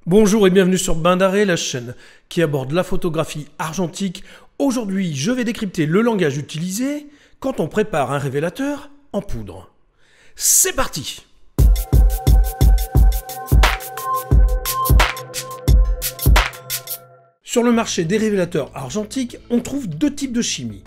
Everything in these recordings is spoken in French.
Bonjour et bienvenue sur Bain d'Arrêt, la chaîne qui aborde la photographie argentique. Aujourd'hui, je vais décrypter le langage utilisé quand on prépare un révélateur en poudre. C'est parti! Sur le marché des révélateurs argentiques, on trouve deux types de chimie.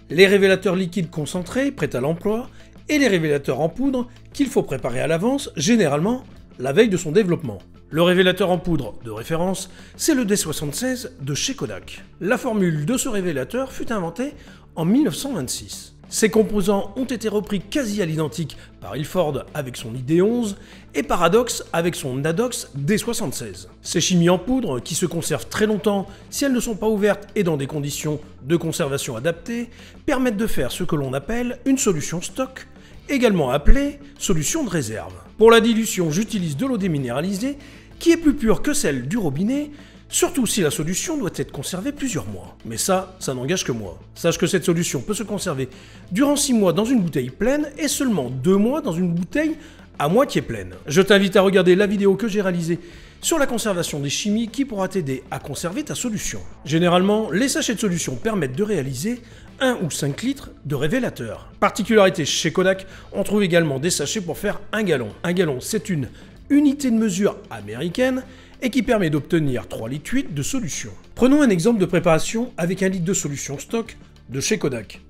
Les révélateurs liquides concentrés, prêts à l'emploi, et les révélateurs en poudre qu'il faut préparer à l'avance, généralement la veille de son développement. Le révélateur en poudre de référence, c'est le D76 de chez Kodak. La formule de ce révélateur fut inventée en 1926. Ses composants ont été repris quasi à l'identique par Ilford avec son ID11 et Paradox avec son Nadox D76. Ces chimies en poudre, qui se conservent très longtemps si elles ne sont pas ouvertes et dans des conditions de conservation adaptées, permettent de faire ce que l'on appelle une solution stock, également appelée solution de réserve. Pour la dilution, j'utilise de l'eau déminéralisée qui est plus pure que celle du robinet, surtout si la solution doit être conservée plusieurs mois. Mais ça n'engage que moi. Sache que cette solution peut se conserver durant 6 mois dans une bouteille pleine et seulement 2 mois dans une bouteille à moitié pleine. Je t'invite à regarder la vidéo que j'ai réalisée sur la conservation des chimies qui pourra t'aider à conserver ta solution. Généralement, les sachets de solution permettent de réaliser 1 ou 5 litres de révélateur. Particularité chez Kodak, on trouve également des sachets pour faire 1 gallon. 1 gallon, c'est une unité de mesure américaine et qui permet d'obtenir 3,8 litres de solution. Prenons un exemple de préparation avec 1 litre de solution stock de chez Kodak.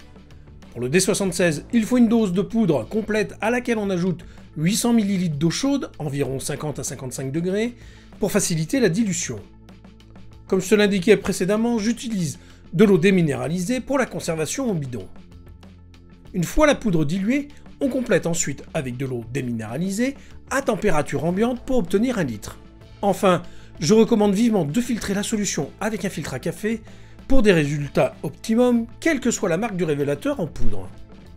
Pour le D76, il faut une dose de poudre complète à laquelle on ajoute 800 ml d'eau chaude, environ 50 à 55 degrés, pour faciliter la dilution. Comme je te l'indiquais précédemment, j'utilise de l'eau déminéralisée pour la conservation au bidon. Une fois la poudre diluée, on complète ensuite avec de l'eau déminéralisée à température ambiante pour obtenir 1 litre. Enfin, je recommande vivement de filtrer la solution avec un filtre à café pour des résultats optimums, quelle que soit la marque du révélateur en poudre.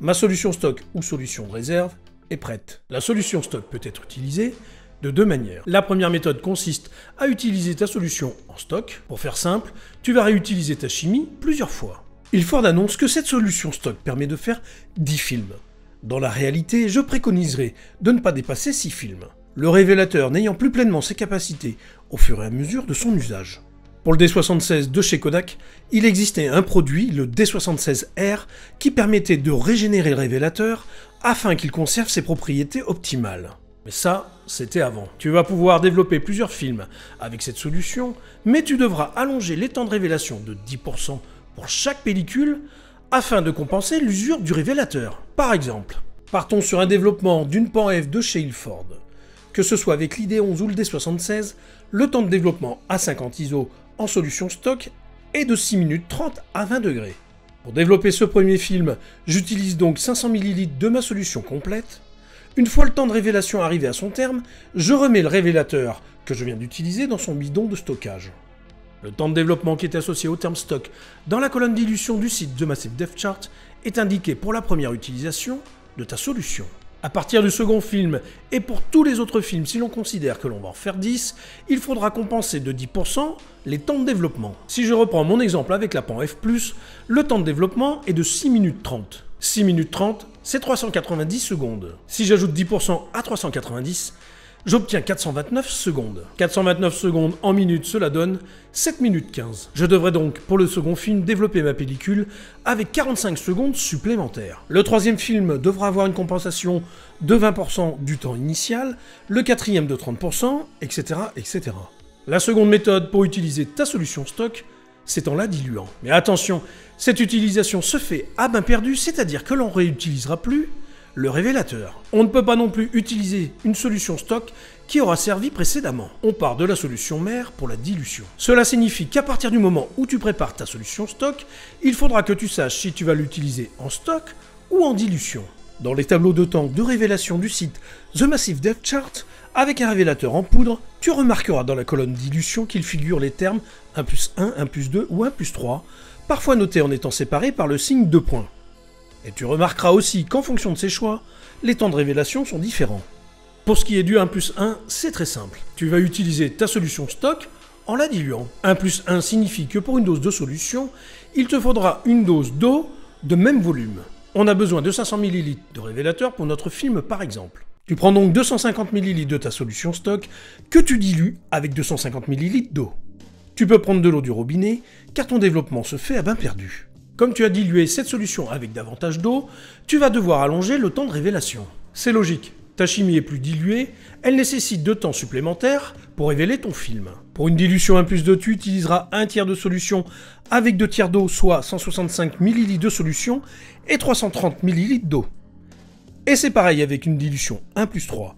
Ma solution stock ou solution de réserve est prête. La solution stock peut être utilisée de 2 manières. La première méthode consiste à utiliser ta solution en stock. Pour faire simple, tu vas réutiliser ta chimie plusieurs fois. Ilford annonce que cette solution stock permet de faire 10 films. Dans la réalité, je préconiserais de ne pas dépasser 6 films, le révélateur n'ayant plus pleinement ses capacités au fur et à mesure de son usage. Pour le D76 de chez Kodak, il existait un produit, le D76R, qui permettait de régénérer le révélateur afin qu'il conserve ses propriétés optimales. Mais ça, c'était avant. Tu vas pouvoir développer plusieurs films avec cette solution, mais tu devras allonger les temps de révélation de 10% pour chaque pellicule afin de compenser l'usure du révélateur. Par exemple, partons sur un développement d'une pan F de chez Ilford. Que ce soit avec l'ID11 ou le D76, le temps de développement à 50 ISO en solution stock est de 6 minutes 30 à 20 degrés. Pour développer ce premier film, j'utilise donc 500 ml de ma solution complète. Une fois le temps de révélation arrivé à son terme, je remets le révélateur que je viens d'utiliser dans son bidon de stockage. Le temps de développement qui est associé au terme stock dans la colonne dilution du site The Massive Depth Chart est indiqué pour la première utilisation de ta solution. À partir du second film, et pour tous les autres films si l'on considère que l'on va en faire 10, il faudra compenser de 10% les temps de développement. Si je reprends mon exemple avec la pan F+, le temps de développement est de 6 minutes 30. 6 minutes 30, c'est 390 secondes. Si j'ajoute 10% à 390, j'obtiens 429 secondes. 429 secondes en minutes, cela donne 7 minutes 15. Je devrais donc, pour le second film, développer ma pellicule avec 45 secondes supplémentaires. Le troisième film devra avoir une compensation de 20% du temps initial, le quatrième de 30%, etc., etc. La seconde méthode pour utiliser ta solution stock, c'est en la diluant. Mais attention, cette utilisation se fait à bain perdu, c'est-à-dire que l'on ne réutilisera plus le révélateur. On ne peut pas non plus utiliser une solution stock qui aura servi précédemment. On part de la solution mère pour la dilution. Cela signifie qu'à partir du moment où tu prépares ta solution stock, il faudra que tu saches si tu vas l'utiliser en stock ou en dilution. Dans les tableaux de temps de révélation du site The Massive Depth Chart, avec un révélateur en poudre, tu remarqueras dans la colonne dilution qu'il figure les termes 1+1, 1+2 ou 1+3, parfois notés en étant séparés par le signe de point. Et tu remarqueras aussi qu'en fonction de ces choix, les temps de révélation sont différents. Pour ce qui est du 1+1, c'est très simple. Tu vas utiliser ta solution stock en la diluant. 1+1 signifie que pour une dose de solution, il te faudra une dose d'eau de même volume. On a besoin de 500 ml de révélateur pour notre film par exemple. Tu prends donc 250 ml de ta solution stock que tu dilues avec 250 ml d'eau. Tu peux prendre de l'eau du robinet car ton développement se fait à bain perdu. Comme tu as dilué cette solution avec davantage d'eau, tu vas devoir allonger le temps de révélation. C'est logique, ta chimie est plus diluée, elle nécessite de temps supplémentaire pour révéler ton film. Pour une dilution 1+2, tu utiliseras un tiers de solution avec 2 tiers d'eau, soit 165 ml de solution et 330 ml d'eau. Et c'est pareil avec une dilution 1+3.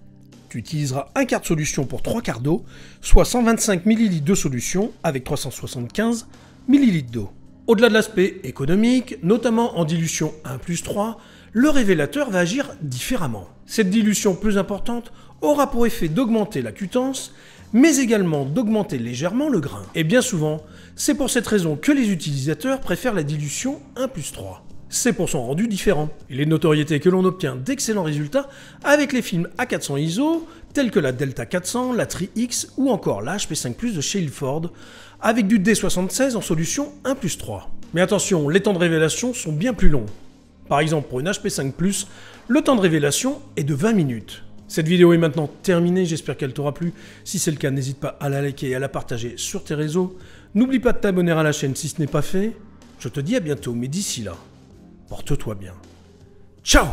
Tu utiliseras un quart de solution pour 3 quarts d'eau, soit 125 ml de solution avec 375 ml d'eau. Au-delà de l'aspect économique, notamment en dilution 1+3, le révélateur va agir différemment. Cette dilution plus importante aura pour effet d'augmenter la cuitance, mais également d'augmenter légèrement le grain. Et bien souvent, c'est pour cette raison que les utilisateurs préfèrent la dilution 1+3. C'est pour son rendu différent. Il est de notoriété que l'on obtient d'excellents résultats avec les films A400 ISO, tels que la Delta 400, la Tri-X ou encore la HP5+ de chez Ilford, avec du D76 en solution 1+3. Mais attention, les temps de révélation sont bien plus longs. Par exemple, pour une HP5+, le temps de révélation est de 20 minutes. Cette vidéo est maintenant terminée, j'espère qu'elle t'aura plu. Si c'est le cas, n'hésite pas à la liker et à la partager sur tes réseaux. N'oublie pas de t'abonner à la chaîne si ce n'est pas fait. Je te dis à bientôt, mais d'ici là, porte-toi bien. Ciao!